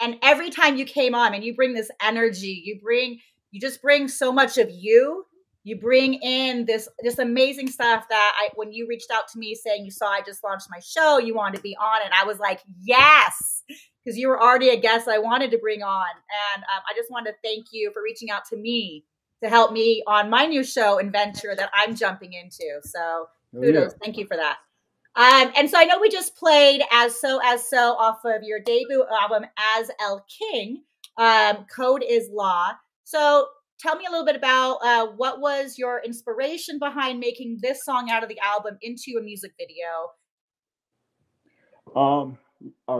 And every time you came on, and you bring this energy, you just bring so much of you. You bring in this amazing stuff that when you reached out to me saying you saw I just launched my show, you wanted to be on, and I was like, yes, because you were already a guest I wanted to bring on. And I just wanted to thank you for reaching out to me to help me on my new show and venture that I'm jumping into. So kudos. Thank you for that. And so I know we just played As So off of your debut album As El King. Code is Law. So tell me a little bit about what was your inspiration behind making this song out of the album into a music video?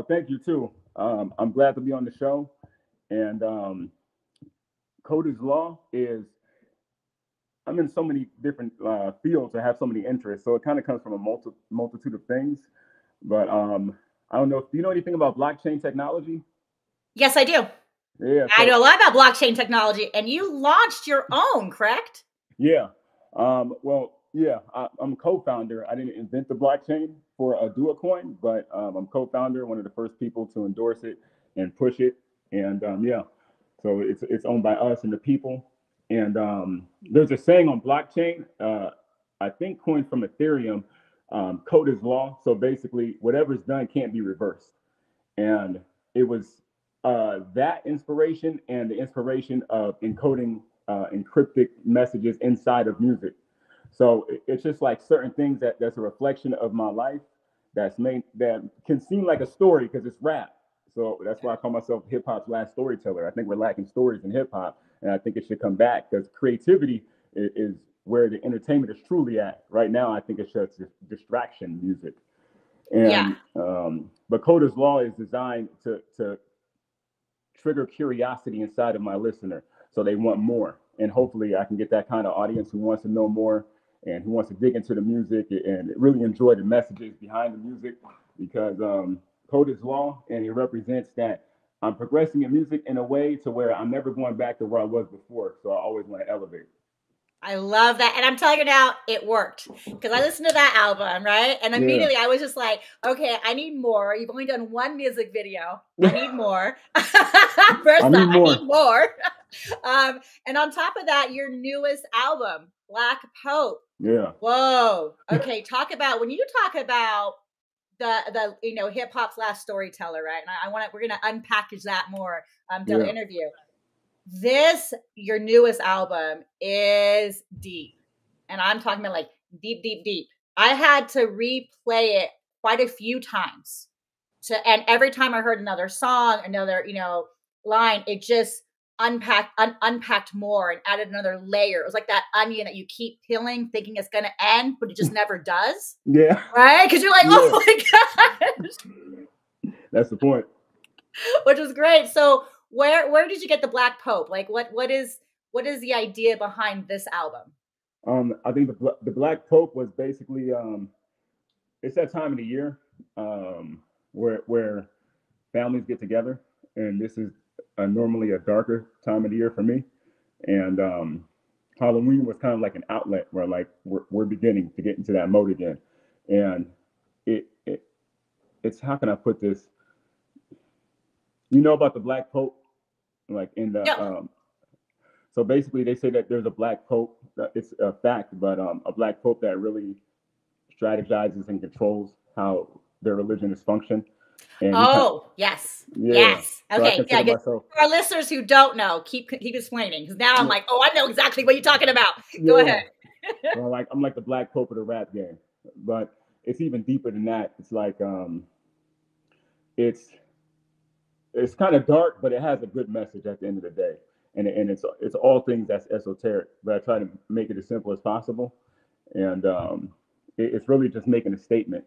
Thank you too. I'm glad to be on the show. And Code is Law is, I'm in so many different fields. I have so many interests. So it kind of comes from a multitude of things. But I don't know. Do you know anything about blockchain technology? Yes, I do. Yeah, I know a lot about blockchain technology, and you launched your own, correct? Yeah. I'm a co-founder. I didn't invent the blockchain for a Duocoin, but I'm co-founder, one of the first people to endorse it and push it. And so it's owned by us and the people. And there's a saying on blockchain, I think coined from Ethereum, code is law. So basically, whatever's done can't be reversed. And it was that inspiration and the inspiration of encoding encrypted messages inside of music. So it's just like certain things that's a reflection of my life that can seem like a story because it's rap. So that's why I call myself hip hop's last storyteller. I think we're lacking stories in hip hop, and I think it should come back because creativity is where the entertainment is truly at. Right now, I think it's just distraction music. And but Code is Law is designed to trigger curiosity inside of my listener, so they want more. And hopefully, I can get that kind of audience who wants to know more and who wants to dig into the music and really enjoy the messages behind the music, because Code is Law, and it represents that I'm progressing in music in a way to where I'm never going back to where I was before. So I always want to elevate. I love that. And I'm telling you now, it worked, because I listened to that album, right? And immediately I was just like, okay, I need more. You've only done one music video. I need more. First off, I need more. And on top of that, your newest album, Black Pope. Yeah. Whoa. Okay. When you talk about the hip hop's last storyteller, right? And we're going to unpackage that more during the interview. Your newest album is deep. And I'm talking about like deep, deep, deep. I had to replay it quite a few times. And every time I heard another song, another, line, it just unpacked more and added another layer. It was like that onion that you keep peeling, thinking it's going to end, but it just never does. Yeah. Right? Because you're like, oh my gosh. That's the point. Which is great. So where did you get the Black Pope? Like what is the idea behind this album? I think the Black Pope was basically it's that time of the year where families get together, and this is normally a darker time of the year for me. And Halloween was kind of like an outlet where like we're beginning to get into that mode again. And it's, how can I put this? You know about the Black Pope? Like in the so basically they say that there's a Black Pope. It's a fact, but a Black Pope that really strategizes and controls how their religion is functioned. And yes. So okay, for our listeners who don't know, keep explaining, because now I'm like, I know exactly what you're talking about. Go ahead. Well, I'm like the Black Pope of the rap game, but it's even deeper than that. It's like it's kind of dark, but it has a good message at the end of the day, and it's all things that's esoteric. But I try to make it as simple as possible, and it's really just making a statement.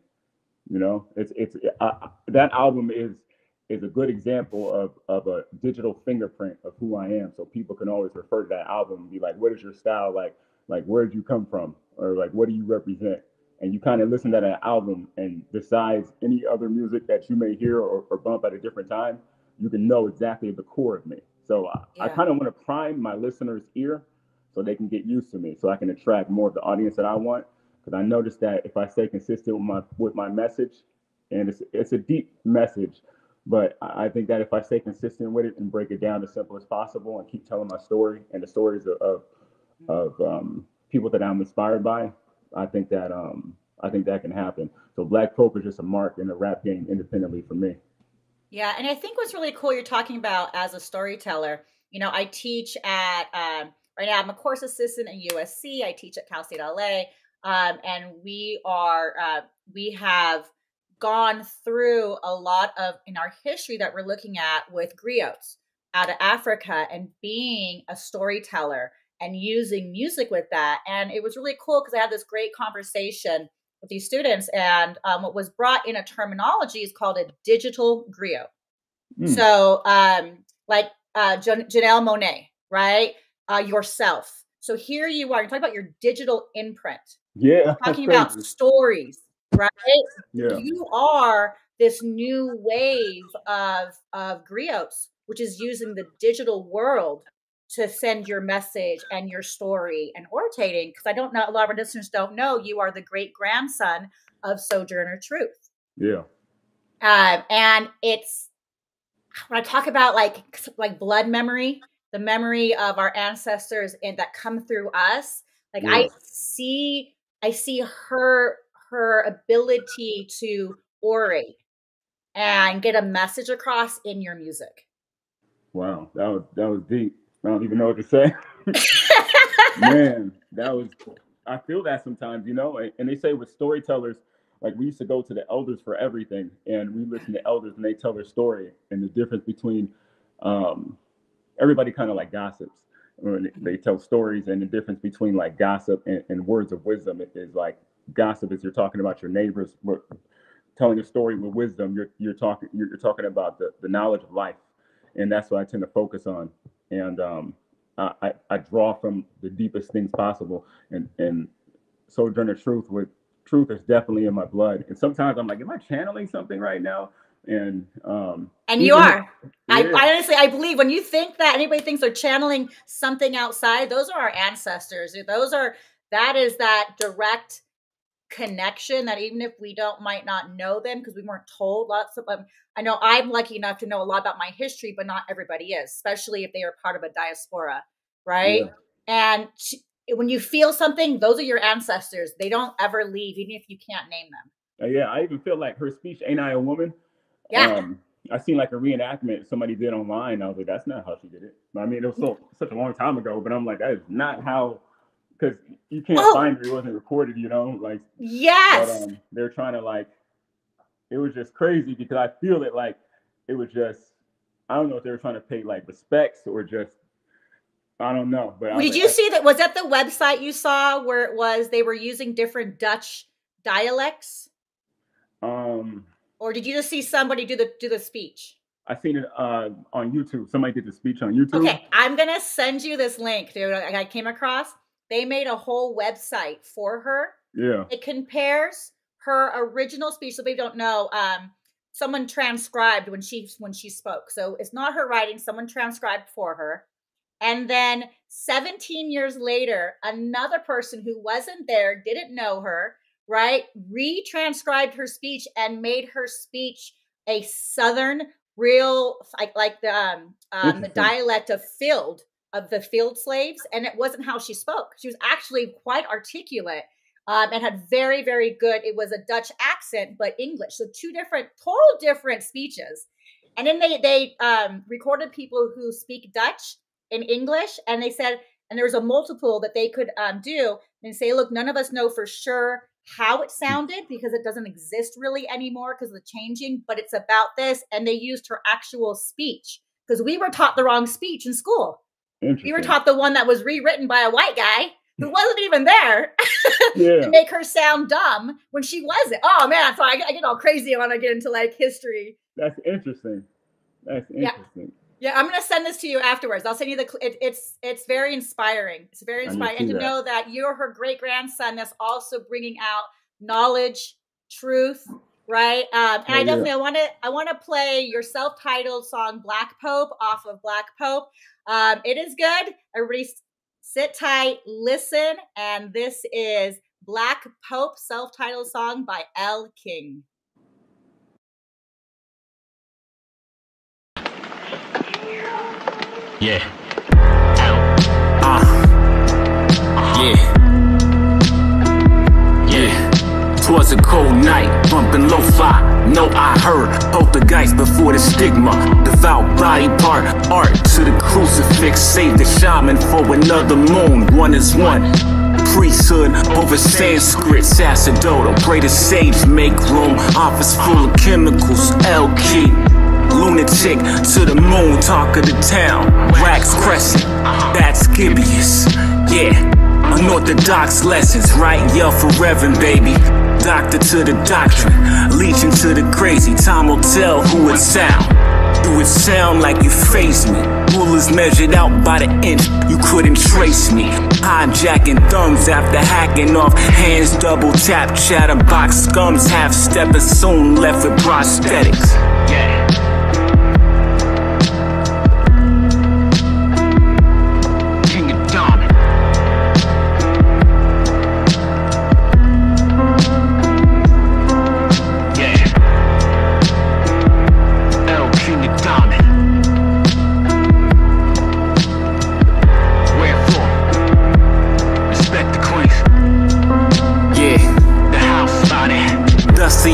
That album is a good example of a digital fingerprint of who I am. So people can always refer to that album and be like, what is your style? Like where did you come from? Or like, what do you represent? And you kind of listen to that album, and besides any other music that you may hear or bump at a different time, you can know exactly the core of me. So I kind of want to prime my listeners' ear so they can get used to me, so I can attract more of the audience that I want. Because I noticed that if I stay consistent with my message, and it's a deep message, But I think that if I stay consistent with it and break it down as simple as possible and keep telling my story and the stories of people that I'm inspired by, I think that can happen. So Black Pope is just a mark in the rap game independently for me. Yeah, and I think what's really cool you're talking about as a storyteller. You know, I teach at right now. I'm a course assistant at USC. I teach at Cal State LA, and we have gone through a lot of in our history that we're looking at with griots out of Africa and being a storyteller and using music with that. And it was really cool because I had this great conversation with these students, and what was brought in a terminology is called a digital griot. So, like Janelle Monáe, right? Yourself. So here you are. You're talking about your digital imprint. Yeah, you're talking about stories, right? Yeah, you are this new wave of griots, which is using the digital world to send your message and your story and ortating. Because I don't know, a lot of our listeners don't know you are the great grandson of Sojourner Truth. Yeah. And it's when I talk about like blood memory, the memory of our ancestors and that come through us. Like Yeah. I see her ability to orate and get a message across in your music. Wow, that was deep. I don't even know what to say. Man, I feel that sometimes, you know, and they say with storytellers, like we used to go to the elders for everything, and we listen to elders and they tell their story, and the difference between everybody kind of like gossips when they tell stories, and the difference between like gossip and words of wisdom is like gossip is you're talking about your neighbors, but telling a story with wisdom, you're talking about the knowledge of life, and that's what I tend to focus on. And I draw from the deepest things possible, and Sojourner Truth is definitely in my blood. And sometimes I'm like, am I channeling something right now? And you are. Yeah. I honestly, I believe when you think that anybody thinks they're channeling something outside, those are our ancestors. That is that direct connection that even if we might not know them because we weren't told lots of them. I know I'm lucky enough to know a lot about my history, but not everybody is, especially if they are part of a diaspora, right? Yeah. And when you feel something, those are your ancestors. They don't ever leave, even if you can't name them. Yeah, I even feel like her speech, "Ain't I a Woman?" Yeah. I seen like a reenactment somebody did online. I was like, that's not how she did it. I mean, it was such a long time ago, but I'm like, that is not how, because you can't find it. It wasn't recorded, you know? Like, yes. But they're trying to like, it was just crazy because I feel it like, it was just, I don't know if they were trying to pay like respects or just, I don't know. But did you see that? Was that the website you saw where it was, they were using different Dutch dialects? Or did you just see somebody do the speech? I seen it on YouTube. Somebody did the speech on YouTube. Okay, I'm gonna send you this link, dude. I came across. They made a whole website for her. Yeah. It compares her original speech. So they don't know. Someone transcribed when she spoke. So it's not her writing. Someone transcribed for her. And then 17 years later, another person who wasn't there, didn't know her, right, retranscribed her speech and made her speech a Southern, real, like the dialect of the field slaves. And it wasn't how she spoke. She was actually quite articulate and had very, very good, it was a Dutch accent, but English. So total different speeches. And then they recorded people who speak Dutch in English, and they said, and there was a multiple that they could do and say, look, none of us know for sure how it sounded because it doesn't exist really anymore because of the changing, but it's about this. And they used her actual speech because we were taught the wrong speech in school. We were taught the one that was rewritten by a white guy who wasn't even there to make her sound dumb when she wasn't. Oh man, so I get all crazy when I get into like history. That's interesting. Yeah, I'm gonna send this to you afterwards. I'll send you it's very inspiring. It's very inspiring, and to know that you're her great grandson that's also bringing out knowledge, truth, right? And I definitely I want to play your self-titled song "Black Pope" off of Black Pope. It is good. Everybody, sit tight, listen, and this is Black Pope self-titled song by L. King. Yeah. Yeah. Yeah. 'Twas a cold night, bumping lo-fi. No, I heard poltergeist before the stigma. Devout body part, art to the crucifix. Save the shaman for another moon. One is one. Priesthood over Sanskrit, sacerdotal. Pray the sage, make room. Office full of chemicals, L-key. Lunatic to the moon, talk of the town. Wax crescent, that's Gibeus. Yeah, unorthodox lessons, right? Yell for Reverend, baby. Doctor to the doctrine, leeching to the crazy. Time will tell who it sound. Do it sound like you face me? Rulers measured out by the inch, you couldn't trace me. Hijacking thumbs after hacking off hands, double tap, chatterbox scums, half step soon left with prosthetics. Yeah.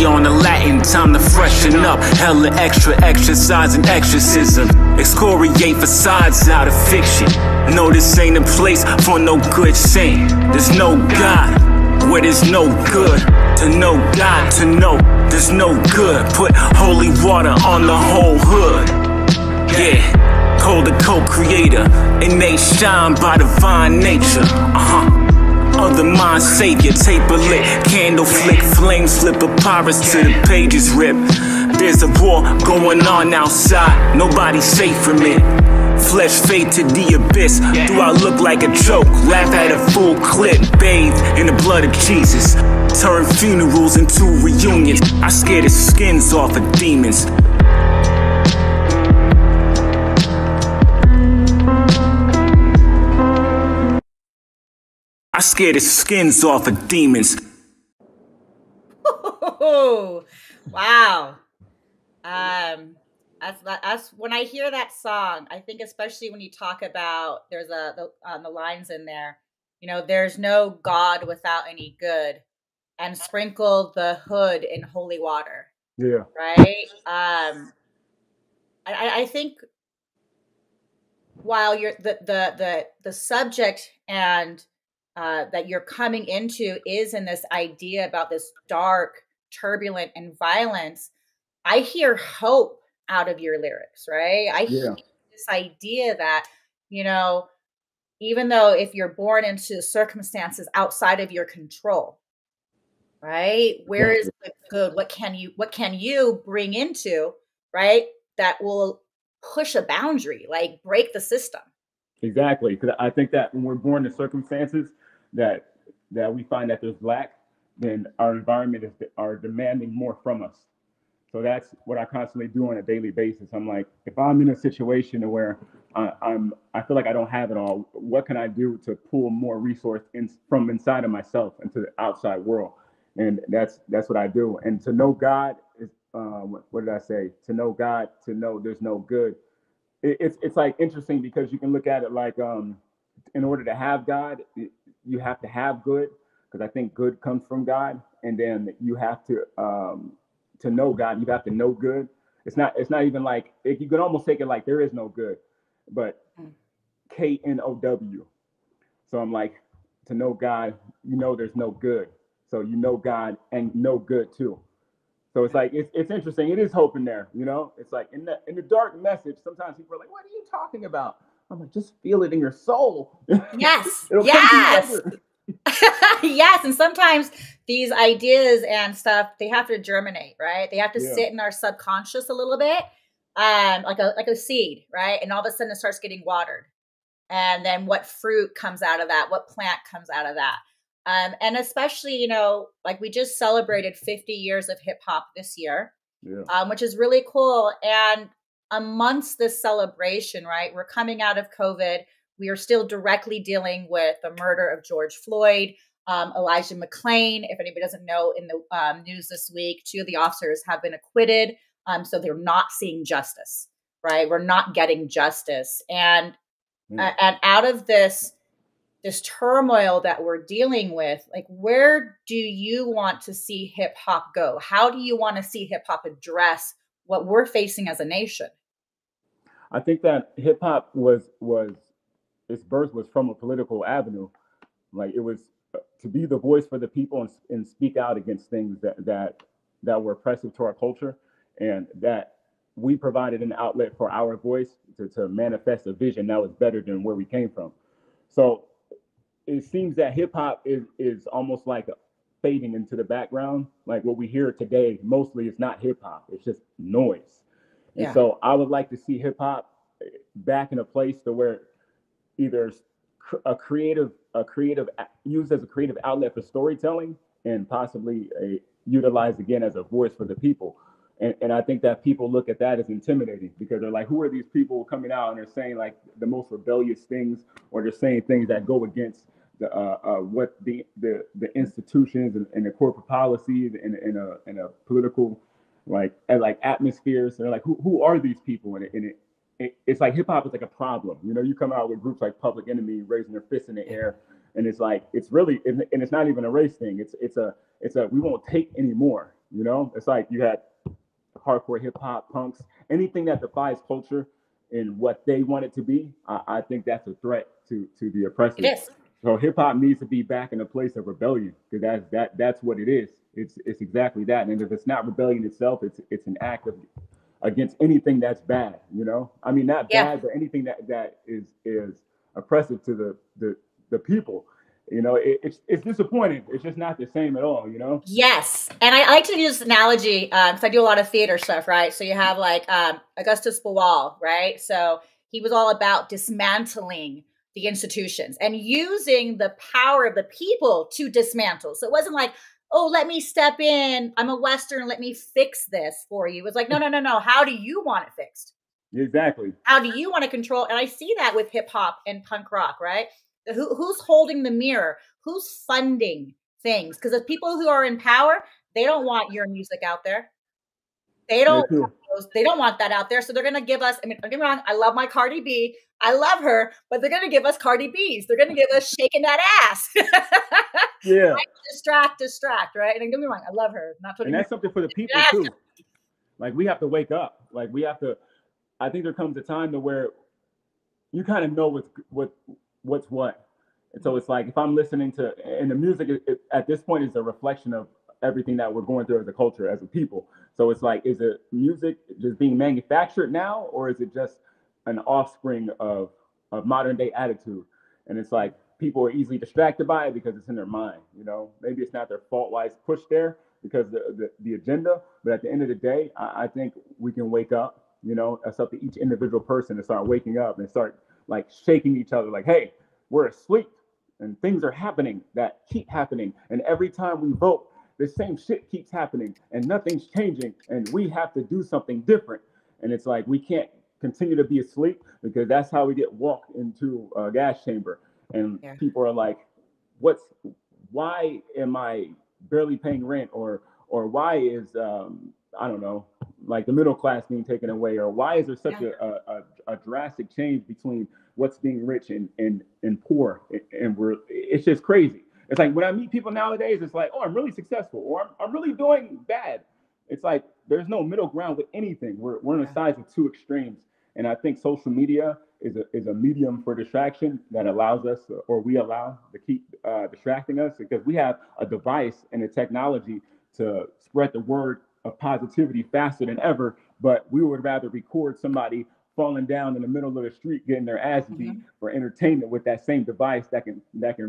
On the Latin, time to freshen up. Hella extra exercise and exorcism. Excoriate facades out of fiction. No, this ain't a place for no good saint. There's no God where there's no good. To know God, to know there's no good. Put holy water on the whole hood. Yeah, called the co-creator. Innate shine by divine nature. Other mind savior, taper lit, candle flick, flames slip, papyrus to the pages rip. There's a war going on outside, nobody's safe from it. Flesh fade to the abyss. Do I look like a joke? Laugh at a full clip, bathe in the blood of Jesus. Turn funerals into reunions. I scare the skins off of demons. I scare the skins off of demons. Oh, wow. That's when I hear that song, I think especially when you talk about, there's the lines in there, you know, there's no God without any good, and sprinkle the hood in holy water. Yeah. Right? I think while you're the subject and that you're coming into is in this idea about this dark, turbulent, and violence, I hear hope out of your lyrics, right? I hear this idea that, you know, even though if you're born into circumstances outside of your control, right? Where is the good? What can you bring into, right? That will push a boundary, like break the system. Exactly. Because I think that when we're born in circumstances that we find that there's lack, then our environment are demanding more from us. So that's what I constantly do on a daily basis. I'm like, if I'm in a situation where I feel like I don't have it all, what can I do to pull more resource from inside of myself into the outside world? And that's what I do. And to know God is what did I say? To know God, to know there's no good. It's like interesting because you can look at it like in order to have God, you have to have good, because I think good comes from God, and then you have to know God, you have to know good. It's not even like, you can almost take it like there is no good, but KNOW. So I'm like, to know God, you know there's no good. So you know God and know good too. So it's like, it's interesting. It is hope in there, you know? It's like in the dark message, sometimes people are like, what are you talking about? I'm like, just feel it in your soul. Yes. It'll yes. come together. Yes. And sometimes these ideas and stuff, they have to germinate, right? They have to sit in our subconscious a little bit, like a seed, right? And all of a sudden it starts getting watered. And then what fruit comes out of that? What plant comes out of that? And especially, you know, like we just celebrated 50 years of hip hop this year, which is really cool. And amongst this celebration, right, we're coming out of COVID. We are still directly dealing with the murder of George Floyd, Elijah McClain. If anybody doesn't know, in the news this week, 2 of the officers have been acquitted. So they're not seeing justice. right? We're not getting justice. And Mm. and out of this turmoil that we're dealing with, like, where do you want to see hip hop go? How do you want to see hip hop address what we're facing as a nation? I think that hip hop was its birth was from a political avenue. Like it was to be the voice for the people and speak out against things that were oppressive to our culture, and that we provided an outlet for our voice to manifest a vision that was better than where we came from. So it seems that hip hop is almost like fading into the background. Like what we hear today mostly is not hip hop; it's just noise. And Yeah. so I would like to see hip hop back in a place to where either a creative used as a creative outlet for storytelling, and possibly utilized again as a voice for the people. And I think that people look at that as intimidating because they're like, who are these people coming out and they're saying like the most rebellious things, or they're saying things that go against what the institutions and the corporate policies and a political like atmospheres. So they're like, who are these people? It's like hip hop is like a problem. You know, you come out with groups like Public Enemy raising their fists in the air, and it's like it's really and it's not even a race thing. It's a we won't take anymore. You know, it's like you had hardcore hip hop, punks, anything that defies culture and what they want it to be. I think that's a threat to the oppressors. It is. So hip hop needs to be back in a place of rebellion, because that's what it is. It's exactly that. And if it's not rebellion itself, it's an act of against anything that's bad. You know, I mean, not Yeah. bad, but anything that is oppressive to the people. You know, it's disappointing. It's just not the same at all. You know. Yes. And I like to use this analogy because I do a lot of theater stuff, right? So you have like Augustus Boal, right? So he was all about dismantling the institutions and using the power of the people to dismantle. So it wasn't like, oh, let me step in. I'm a Western. Let me fix this for you. It was like, no. How do you want it fixed? Exactly. How do you want to control? And I see that with hip hop and punk rock, right? Who's holding the mirror? Who's funding things? Because the people who are in power, they don't want your music out there. They don't. They don't want that out there. So they're going to give us. I mean, don't get me wrong. I love my Cardi B. I love her, but they're going to give us Cardi B's. They're going to give us shaking that ass. Yeah. Right? Distract. Right? And don't get me wrong. I love her. And that's something for the people too. Like we have to wake up. Like we have to. I think there comes a time to where you kind of know what's what. And so it's like if I'm listening to, and the music at this point is a reflection of everything that we're going through as a culture, as a people. So it's like, is it music just being manufactured now, or is it just an offspring of modern day attitude? And it's like people are easily distracted by it because it's in their mind. You know, maybe it's not their fault why it's pushed there because the agenda. But at the end of the day, I think we can wake up. You know, it's up to each individual person to start waking up and start like shaking each other. Like, hey, we're asleep and things are happening that keep happening. And every time we vote, the same shit keeps happening and nothing's changing. And we have to do something different. And it's like we can't continue to be asleep because that's how we get walked into a gas chamber. And people are like, why am I barely paying rent? Or why is, I don't know, like the middle class being taken away? Or why is there such a drastic change between what's being rich and poor? And it's just crazy. It's like when I meet people nowadays, it's like, oh, I'm really successful, or I'm really doing bad. It's like there's no middle ground with anything. We're on the sides of two extremes. And I think social media is a medium for distraction that allows us, or we allow to keep distracting us, because we have a device and a technology to spread the word of positivity faster than ever. But we would rather record somebody falling down in the middle of the street getting their ass beat for entertainment with that same device that can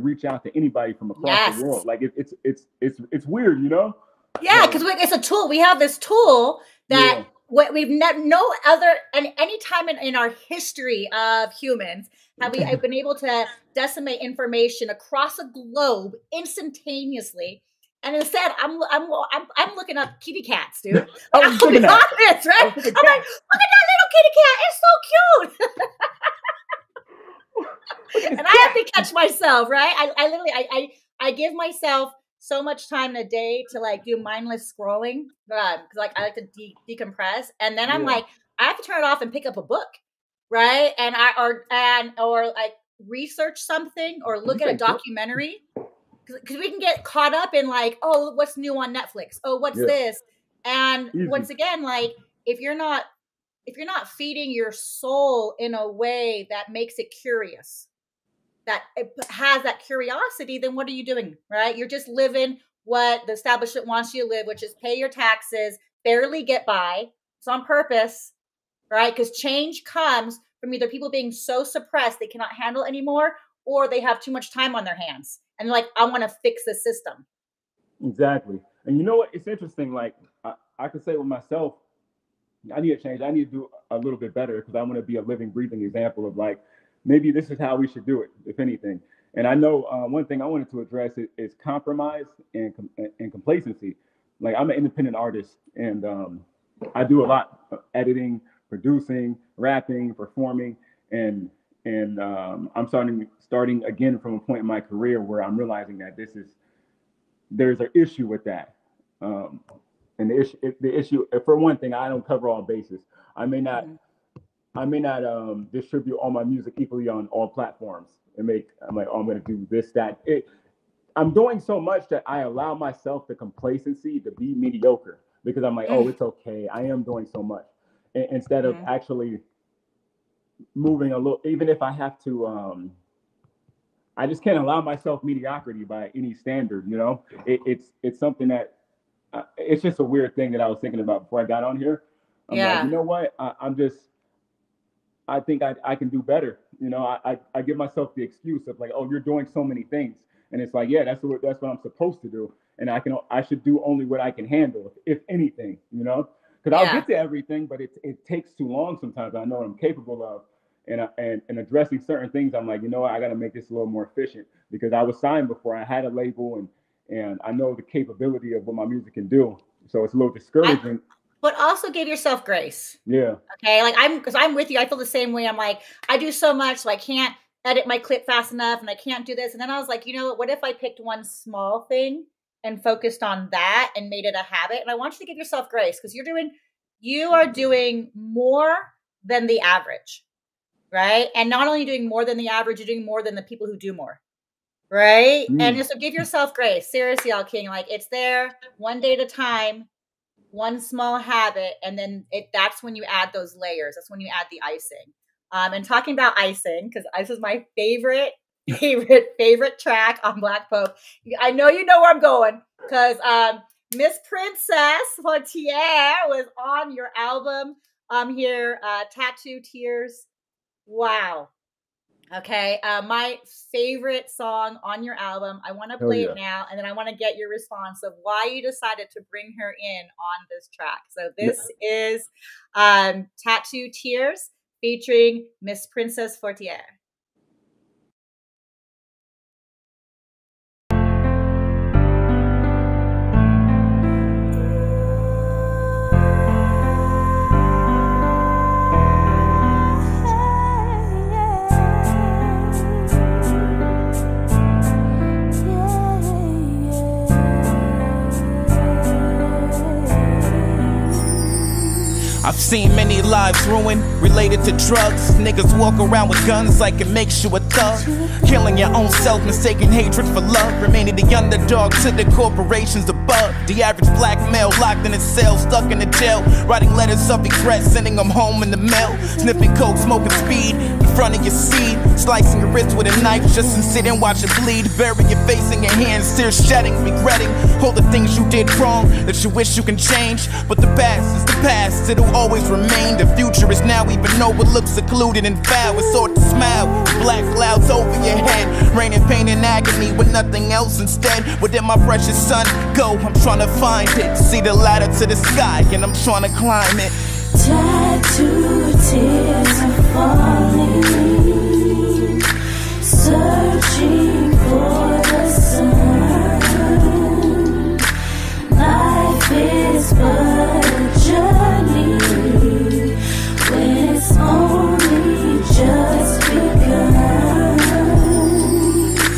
reach out to anybody from across the world. Like it's weird, you know? Yeah, because it's a tool. We have this tool that we've no other, and any time in our history of humans have we been able to decimate information across a globe instantaneously. And instead, I'm looking up kitty cats, dude. I'll be honest, right? I'm like, look at that little kitty cat. It's so cute. And I have to catch myself, right? I literally I give myself so much time in a day to like do mindless scrolling because like I like to decompress, and then I'm like, I have to turn it off and pick up a book, right? And or like research something or look at a documentary, because we can get caught up in like, oh, what's new on Netflix? Oh, what's this? And once again, like if you're not feeding your soul in a way that makes it curious, that it has that curiosity, then what are you doing, right? You're just living what the establishment wants you to live, which is pay your taxes, barely get by. It's on purpose, right? Because change comes from either people being so suppressed they cannot handle anymore, or they have too much time on their hands. And they're like, I want to fix the system. Exactly. And you know what? It's interesting. Like I could say with myself, I need to change. I need to do a little bit better because I want to be a living, breathing example of like, maybe this is how we should do it, if anything. And I know one thing I wanted to address is compromise and complacency. Like I'm an independent artist, and I do a lot of editing, producing, rapping, performing, and I'm starting again from a point in my career where I'm realizing that there's an issue with that. And the issue, for one thing, I don't cover all bases. I may not distribute all my music equally on all platforms I'm like, oh, I'm going to do this, that. I'm doing so much that I allow myself the complacency to be mediocre because I'm like, oh, it's okay. I am doing so much. Instead of actually moving a little, even if I have to, I just can't allow myself mediocrity by any standard, you know? It's something that, it's just a weird thing that I was thinking about before I got on here. I'm like, you know what? I think I can do better. You know, I give myself the excuse of like, oh, you're doing so many things. And it's like, yeah, that's what I'm supposed to do. And I should do only what I can handle, if anything, you know, because I'll get to everything, but it takes too long sometimes. I know what I'm capable of. And addressing certain things, I'm like, you know what, I got to make this a little more efficient because I was signed before I had a label and I know the capability of what my music can do. So it's a little discouraging. But also give yourself grace. Yeah. Okay. Like I'm with you. I feel the same way. I'm like, I do so much, so I can't edit my clip fast enough and I can't do this. And then I was like, you know, what if I picked one small thing and focused on that and made it a habit? And I want you to give yourself grace because you are doing more than the average, right? And not only doing more than the average, you're doing more than the people who do more, right? And just so give yourself grace. Seriously, Al King, like it's there one day at a time, one small habit, and then that's when you add those layers. That's when you add the icing. And talking about icing, because this is my favorite track on Black Pope. I know you know where I'm going, because Miss Princess Pᴏᴘᴇ was on your album here, Tattoo Tears. Wow. Okay, my favorite song on your album. I want to play it now, and then I want to get your response of why you decided to bring her in on this track. So this is Tattoo Tears featuring Miss Princess Pᴏᴘᴇ. I've seen many lives ruined, related to drugs. Niggas walk around with guns like it makes you a thug. Killing your own self, mistaking hatred for love. Remaining the underdog to the corporations above. The average black male locked in his cell, stuck in a jail. Writing letters of regret, sending them home in the mail. Sniffing coke, smoking speed in front of your seed. Slicing your wrist with a knife just to sit and watch it bleed. Bury your face in your hands, tears shedding, regretting all the things you did wrong that you wish you can change. But the past is the past, it'll always remain. The future is now, even though it looks secluded and foul. It's hard to smile, black clouds over your head, raining pain and agony with nothing else instead. Where did my precious son go? I'm trying to find it. See the ladder to the sky and I'm trying to climb it. Tattoo tears are falling, searching for the sun. Life is but a journey when it's only just begun.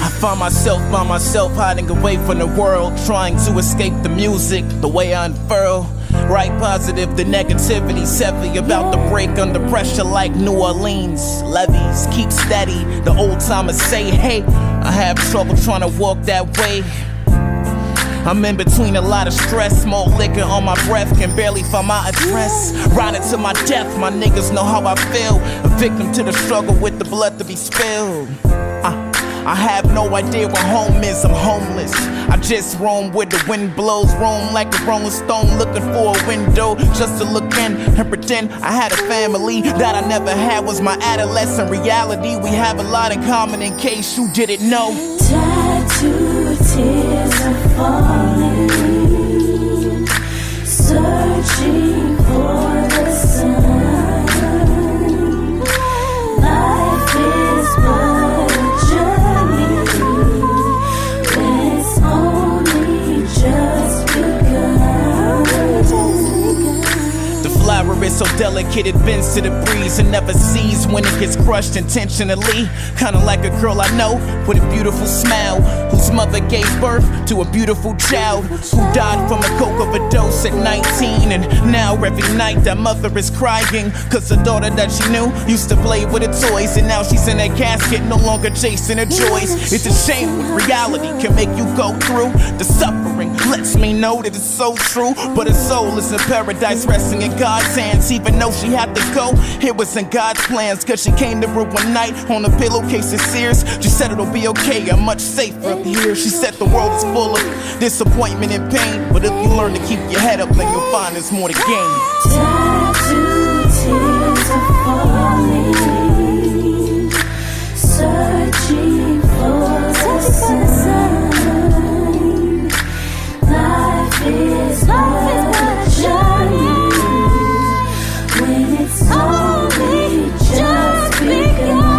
I find myself by myself, hiding away from the world, trying to escape the music, the way I unfurl. Right positive, the negativity's heavy. About to break under pressure like New Orleans. Levees keep steady, the old timers say, hey, I have trouble trying to walk that way. I'm in between a lot of stress, more liquor on my breath, can barely find my address. Riding to my death, my niggas know how I feel. A victim to the struggle with the blood to be spilled. I have no idea where home is, I'm homeless. I just roam where the wind blows, roam like a rolling stone, looking for a window just to look in and pretend I had a family. That I never had was my adolescent reality. We have a lot in common in case you didn't know. Tattooed tears are falling, searching for the sun. Life is but a journey when it's only just begun. The flower is so delicate it bends to the breeze and never sees when it gets crushed intentionally. Kinda like a girl I know with a beautiful smile, whose mother gave birth to a beautiful child, who died from a coke overdose at 19. And now every night that mother is crying, cause the daughter that she knew used to play with her toys, and now she's in that casket no longer chasing her joys. It's a shame when reality can make you go through the suffering. Lets me know that it's so true, but her soul is in paradise resting in God's hands. Even though she had to go, it was in God's plans, cause she came to her one night on a pillowcase of tears. She said it'll be okay, I'm much safer up here. She said the world is full of disappointment and pain, but if you learn to keep your head up, then you'll find there's more to gain. Tattooed tears are falling, searching for the sun. Life is but a journey when it's only just begun.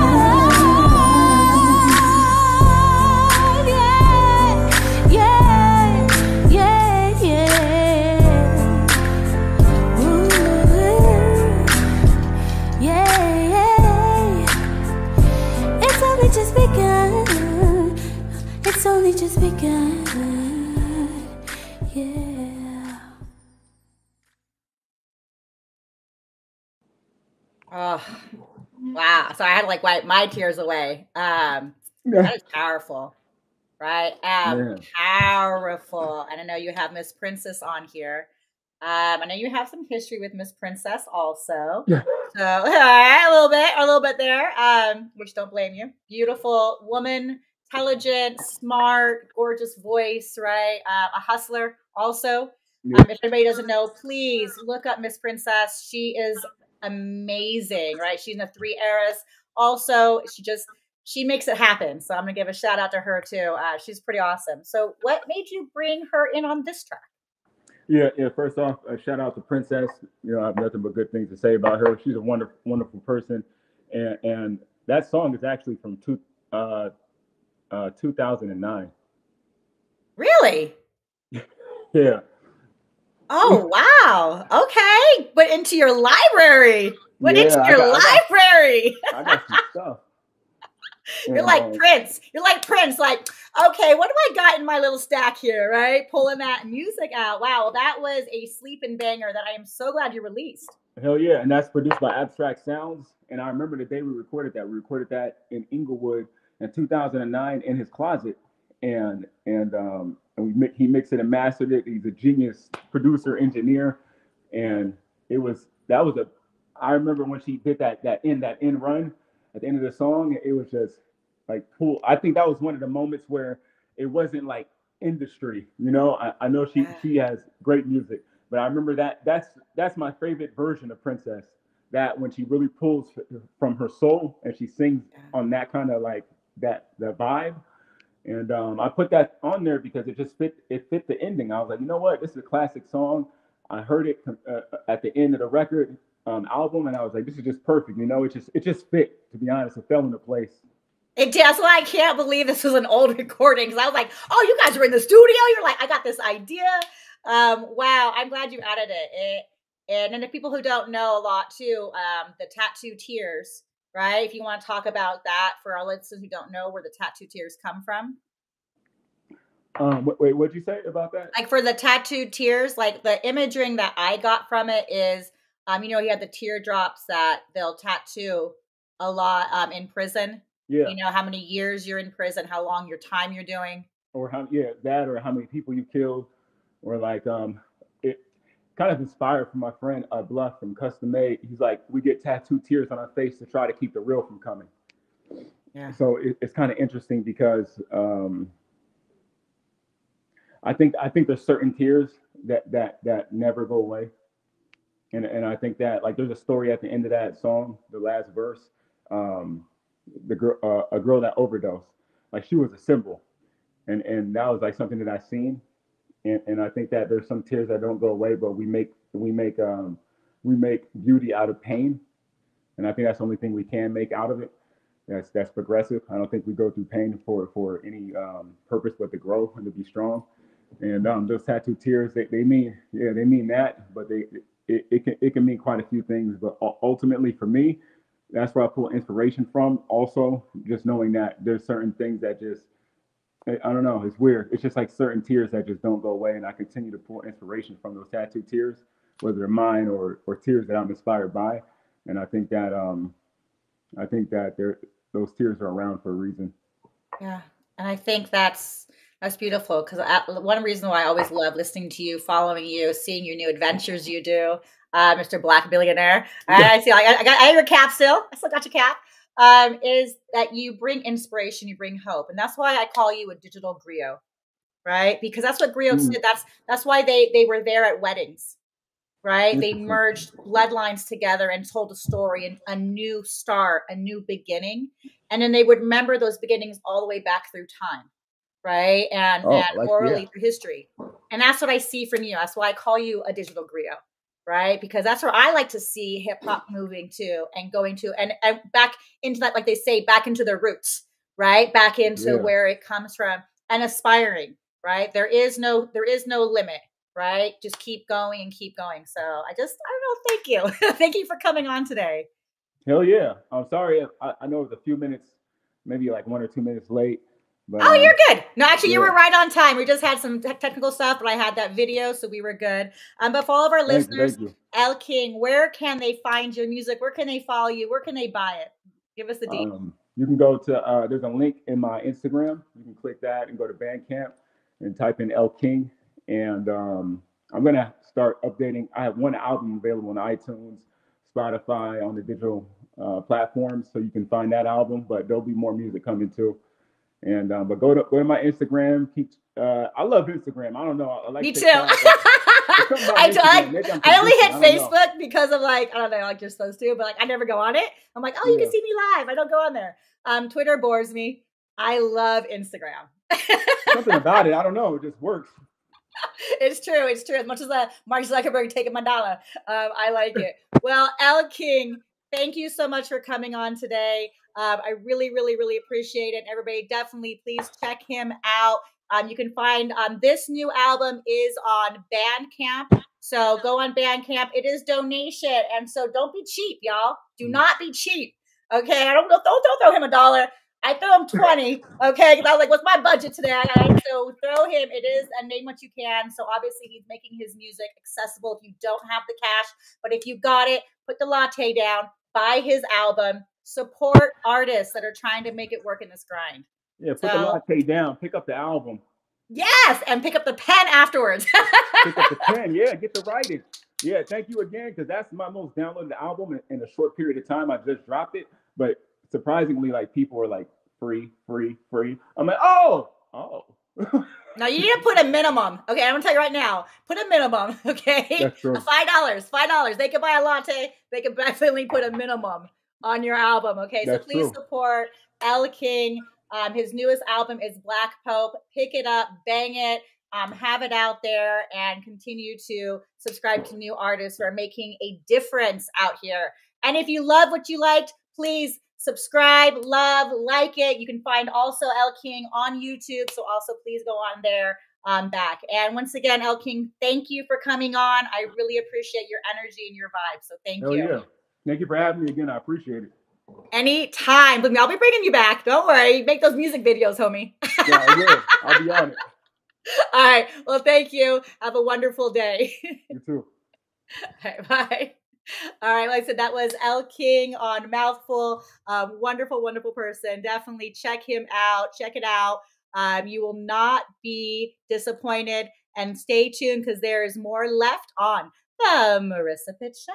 Just begun. It's only just begun. Yeah. Oh, wow. So I had to like wipe my tears away. That is powerful, right? Powerful. And I know you have Miss Princess on here. I know you have some history with Miss Princess also. Yeah. So a little bit there. Which don't blame you. Beautiful woman, intelligent, smart, gorgeous voice, right? A hustler also. Yeah. If anybody doesn't know, please look up Miss Princess. She is amazing, right? She's in the 3 eras. Also, she makes it happen. So I'm gonna give a shout out to her too. She's pretty awesome. So what made you bring her in on this track? Yeah. First off, a shout out to Princess. You know, I have nothing but good things to say about her. She's a wonderful, wonderful person, and that song is actually from 2009. Really? Yeah. Oh wow. Okay, but into your library. Library. I got some stuff. You're like Prince. You're like Prince. Like, okay, what do I got in my little stack here, right? Pulling that music out. Wow, that was a sleeping banger that I am so glad you released. Hell yeah, and that's produced by Abstract Sounds. And I remember the day we recorded that. We recorded that in Inglewood in 2009 in his closet, and he mixed it and mastered it. He's a genius producer, engineer, and I remember when she did that end run at the end of the song, it was just like cool. I think that was one of the moments where it wasn't like industry, you know. I know she has great music, but I remember that's my favorite version of Princess. That when she really pulls from her soul and she sings on that kind of like that vibe. And I put that on there because it just fit the ending. I was like, you know what, this is a classic song. I heard it at the end of the record album, and I was like, this is just perfect. You know, it just fit. To be honest, it fell into place. It did. That's why I can't believe this was an old recording, because I was like, oh, you guys were in the studio. You're like, I got this idea. Wow, I'm glad you added it. And then the people who don't know a lot too, the tattoo tears, right? If you want to talk about that for our listeners who don't know where the tattoo tears come from. Wait, what'd you say about that? Like for the tattooed tears, like the imaging that I got from it is, you know, he had the teardrops that they'll tattoo a lot in prison. Yeah. You know, how many years you're in prison, how long your time you're doing. Or that, or how many people you killed, or like it kind of inspired from my friend Bluff from Custom Made. He's like, we get tattooed tears on our face to try to keep the real from coming. Yeah. So it's kind of interesting because I think there's certain tears that never go away, and I think that like there's a story at the end of that song, the last verse, the girl, a girl that overdosed, like she was a symbol, and that was like something that I seen, and I think that there's some tears that don't go away, but we make beauty out of pain, and I think that's the only thing we can make out of it. That's progressive. I don't think we go through pain for any purpose but to grow and to be strong. And those tattoo tears, they mean that, but it can mean quite a few things. But ultimately, for me, that's where I pull inspiration from. Also, just knowing that there's certain things that just, I don't know, it's weird. It's just like certain tears that just don't go away, and I continue to pull inspiration from those tattoo tears, whether they're mine or tears that I'm inspired by. And I think that those tears are around for a reason. Yeah, and I think that's beautiful, because one reason why I always love listening to you, following you, seeing your new adventures you do, Mr. Black Billionaire. I see. I have your cap still. I still got your cap. Is that you bring inspiration, you bring hope, and that's why I call you a digital griot, right? Because that's what griots did. That's why they were there at weddings, right? They merged bloodlines together and told a story, and a new start, a new beginning, and then they would remember those beginnings all the way back through time. Right. And orally through history. And that's what I see from you. That's why I call you a digital griot. Right. Because that's where I like to see hip hop moving to, and going to, and back into that, like they say, back into their roots. Right. Back into where it comes from, and aspiring. Right. There is no limit. Right. Just keep going and keep going. So I don't know. Thank you. Thank you for coming on today. Hell yeah. I'm sorry if I know it was a few minutes, maybe like 1 or 2 minutes late. But, oh, you're good. No, actually, you were right on time. We just had some technical stuff, but I had that video, so we were good. But for all of our listeners, El King, where can they find your music? Where can they follow you? Where can they buy it? Give us the deep. You can go to, there's a link in my Instagram. You can click that and go to Bandcamp and type in El King. And I'm going to start updating. I have one album available on iTunes, Spotify, on the digital platforms, so you can find that album. But there'll be more music coming too. And but go to my Instagram. I love Instagram. I don't know. I like me too. I only hit Facebook because of like, I don't know, like you're supposed to, but like I never go on it. I'm like, oh, you can see me live. I don't go on there. Twitter bores me. I love Instagram. Something about it. I don't know. It just works. It's true. It's true. As much as Mark Zuckerberg taking my dollar, I like it. Well, El King, thank you so much for coming on today. I really, really, really appreciate it. Everybody, definitely please check him out. You can find this new album is on Bandcamp. So go on Bandcamp. It is donation. And so don't be cheap, y'all. Do not be cheap. Okay. Don't throw him $1. I threw him 20. Okay. Because I was like, what's my budget today? So throw him. It is a name what you can. So obviously he's making his music accessible if you don't have the cash. But if you got it, put the latte down, buy his album. Support artists that are trying to make it work in this grind. Yeah, put the latte down. Pick up the album. Yes, and pick up the pen afterwards. Pick up the pen. Yeah, get the writing. Yeah, thank you again, because that's my most downloaded album in a short period of time. I just dropped it, but surprisingly, like people were like free. I'm like, oh. Now you need to put a minimum. Okay, I'm gonna tell you right now. Put a minimum. Okay, that's true. $5. They could buy a latte. They could definitely put a minimum on your album. Okay, that's so please true. Support El King. His newest album is Black Pope. Pick it up, bang it, have it out there, and continue to subscribe to new artists who are making a difference out here. And if you love what you liked, please subscribe, like it. You can find also El King on YouTube. So also please go on there back. And once again, El King, thank you for coming on. I really appreciate your energy and your vibe. So thank you. Yeah. Thank you for having me again. I appreciate it. Anytime. I'll be bringing you back. Don't worry. Make those music videos, homie. Yeah, I will. I'll be on it. All right. Well, thank you. Have a wonderful day. You too. All right, bye. All right, like I said, that was L King on Mouthful. Wonderful, wonderful person. Definitely check him out. Check it out. You will not be disappointed. And stay tuned because there is more left on the Marissa Pitt Show.